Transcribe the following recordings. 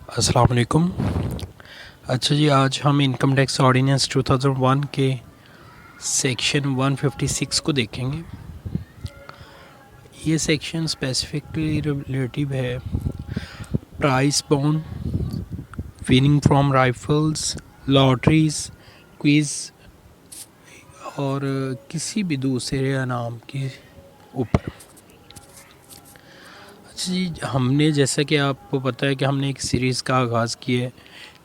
अस्सलाम वालेकुम। अच्छा जी, आज हम इनकम टैक्स ऑर्डिनेंस 2001 के सेक्शन 156 को देखेंगे। ये सेक्शन स्पेसिफिकली रिलेटिव है price bond, winning from rifles, lotteries, quiz और किसी भी दूसरे इनाम के ऊपर। अच्छा जी, हमने जैसा कि आपको पता है कि हमने एक सीरीज़ का आगाज़ किया है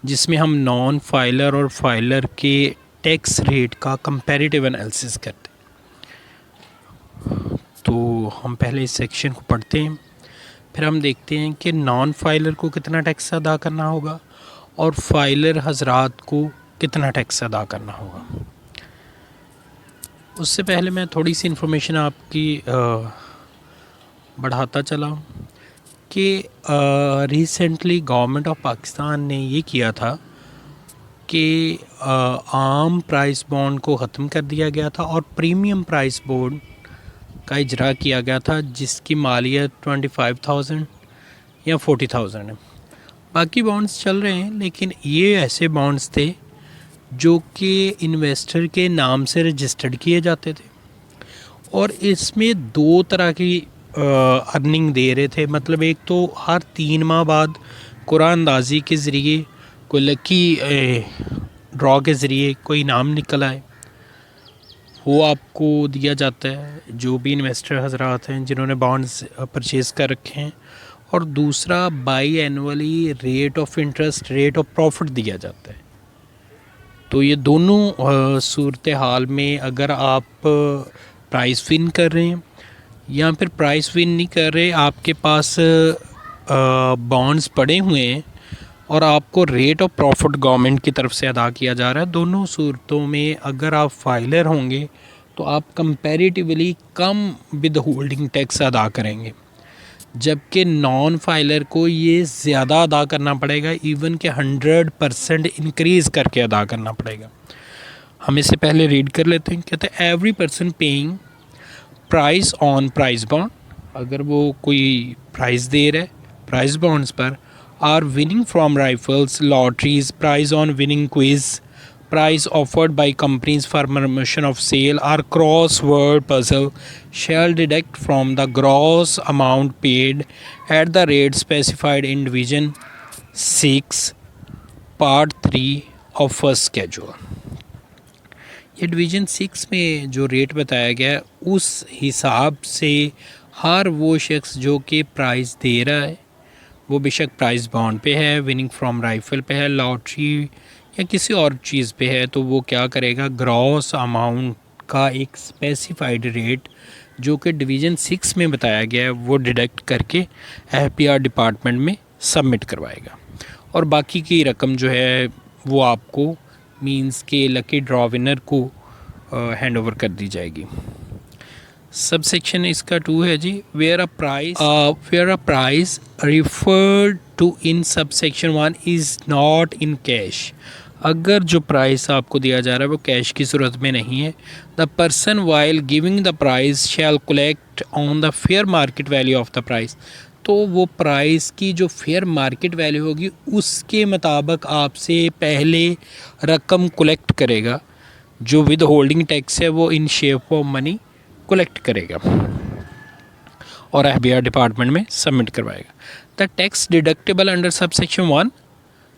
जिसमें हम नॉन फाइलर और फाइलर के टैक्स रेट का कंपैरेटिव एनालिसिस करते हैं। तो हम पहले इस सेक्शन को पढ़ते हैं, फिर हम देखते हैं कि नॉन फाइलर को कितना टैक्स अदा करना होगा और फाइलर हजरात को कितना टैक्स अदा करना होगा। उससे पहले मैं थोड़ी सी इन्फॉर्मेशन आपकी बढ़ाता चला कि रिसेंटली गवर्नमेंट ऑफ पाकिस्तान ने ये किया था कि आम प्राइस बॉन्ड को ख़त्म कर दिया गया था और प्रीमियम प्राइस बॉन्ड का इजरा किया गया था जिसकी मालियत 25,000 या 40,000 है। बाकी बॉन्ड्स चल रहे हैं, लेकिन ये ऐसे बॉन्ड्स थे जो कि इन्वेस्टर के नाम से रजिस्टर्ड किए जाते थे और इसमें दो तरह की अर्निंग दे रहे थे। मतलब एक तो हर 3 माह बाद कुरान अंदाज़ी के ज़रिए कोई लकी ड्रॉ के ज़रिए कोई इनाम निकल आए, वो आपको दिया जाता है जो भी इन्वेस्टर हजरात हैं जिन्होंने बॉन्ड्स परचेज़ कर रखे हैं। और दूसरा by annually rate of interest, rate of profit दिया जाता है। तो ये दोनों सूरत हाल में अगर आप प्राइस विन कर रहे हैं या फिर प्राइस विन नहीं कर रहे, आपके पास बॉन्ड्स पड़े हुए हैं और आपको रेट ऑफ प्रॉफिट गवर्नमेंट की तरफ से अदा किया जा रहा है, दोनों सूरतों में अगर आप फाइलर होंगे तो आप comparatively come with holding tax अदा करेंगे, जबकि नॉन फाइलर को ये ज़्यादा अदा करना पड़ेगा, इवन के 100% इंक्रीज़ करके अदा करना पड़ेगा। हम इससे पहले रीड कर लेते हैं। कहते हैं every person paying price on price bond, अगर वो कोई प्राइस दे रहा है प्राइस बॉन्ड्स पर, are winning from rifles, lotteries, prize on winning quiz, price offered by companies for promotion of sale or crossword puzzle shall deduct from the gross amount paid at the rate specified in division 6 part 3 of first schedule। ये division 6 में जो rate बताया गया है उस हिसाब से हर वो शख्स जो कि प्राइस दे रहा है, वो बेशक प्राइस बॉन्ड पे है, विनिंग फ्रॉम राइफल पे है, लॉटरी या किसी और चीज़ पे है, तो वो क्या करेगा, ग्रॉस अमाउंट का एक स्पेसिफाइड रेट जो कि डिवीज़न 6 में बताया गया है वो डिडक्ट करके एफपीआर डिपार्टमेंट में सबमिट करवाएगा और बाकी की रकम जो है वो आपको मींस के लकी ड्रॉ विनर को हैंड ओवर कर दी जाएगी। सब सेक्शन इसका 2 है जी। Where a price referred to in sub section 1 is not in cash, अगर जो प्राइस आपको दिया जा रहा है वो कैश की सूरत में नहीं है, the person while giving the price shall collect on the fair market value of the price, तो वो प्राइस की जो फेयर मार्केट वैल्यू होगी उसके मुताबिक आपसे पहले रकम कलेक्ट करेगा, जो विद होल्डिंग टैक्स है वो in shape of money collect करेगा और एफबीआर डिपार्टमेंट में सबमिट करवाएगा। The tax deductible under sub section 1,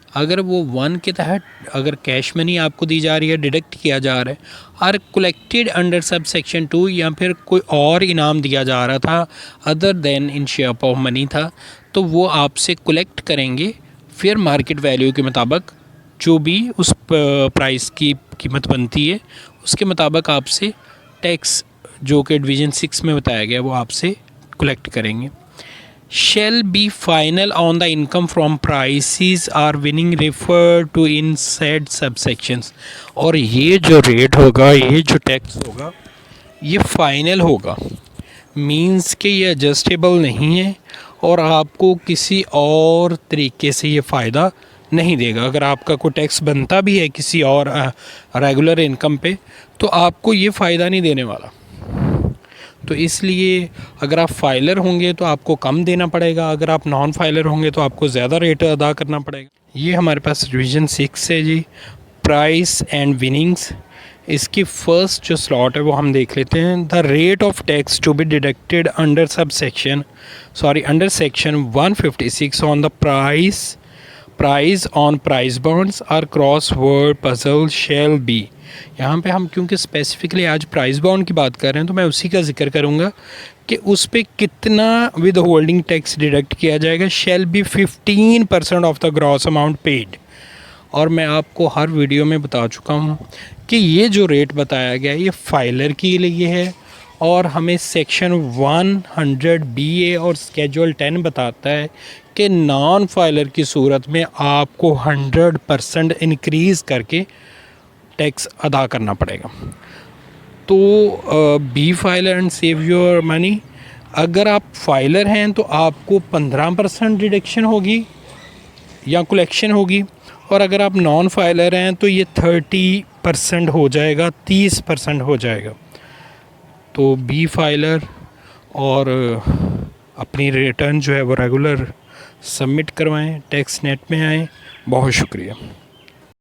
अगर वो 1 के तहत अगर कैश मनी आपको दी जा रही है, डिडक्ट किया जा रहा है, और कलेक्टेड अंडर सब सेक्शन 2 या फिर कोई और इनाम दिया जा रहा था other then in shape of money था, तो वो आपसे कलेक्ट करेंगे फेयर मार्केट वैल्यू के मुताबिक, जो भी उस प्राइस की कीमत बनती है उसके मुताबिक आपसे टैक्स जो कि डिवीज़न 6 में बताया गया वो आपसे कलेक्ट करेंगे। shall be final on the income from prices or winning referred to in said subsections, और ये जो रेट होगा, ये जो टैक्स होगा, ये फाइनल होगा, मींस कि ये एडजस्टेबल नहीं है और आपको किसी और तरीके से ये फ़ायदा नहीं देगा। अगर आपका कोई टैक्स बनता भी है किसी और रेगुलर इनकम पे, तो आपको ये फ़ायदा नहीं देने वाला। तो इसलिए अगर आप फाइलर होंगे तो आपको कम देना पड़ेगा, अगर आप नॉन फाइलर होंगे तो आपको ज़्यादा रेट अदा करना पड़ेगा। ये हमारे पास रिवीजन 6 है जी, प्राइस एंड विनिंग्स। इसकी फ़र्स्ट जो स्लॉट है वो हम देख लेते हैं। The rate of tax to be deducted under under section 156 on the price on price bonds are crossword puzzle shall be. यहाँ पे हम क्योंकि स्पेसिफिकली आज प्राइस बॉन्ड की बात कर रहे हैं तो मैं उसी का जिक्र करूँगा कि उस पर कितना विद होल्डिंग टैक्स डिडक्ट किया जाएगा। Shall be 15% of the gross amount paid. और मैं आपको हर वीडियो में बता चुका हूँ कि ये जो रेट बताया गया है ये फाइलर के लिए है, और हमें सेक्शन 100 BA और स्केड्यूल 10 बताता है कि नॉन फाइलर की सूरत में आपको 100% इंक्रीज़ करके टैक्स अदा करना पड़ेगा। तो be filer and save your money. अगर आप फाइलर हैं तो आपको 15% डिडक्शन होगी या कलेक्शन होगी, और अगर आप नॉन फाइलर हैं तो ये 30% हो जाएगा, 30% हो जाएगा। तो बी फाइलर और अपनी रिटर्न जो है वो रेगुलर सबमिट करवाएं, टैक्स नेट में आएँ। बहुत शुक्रिया।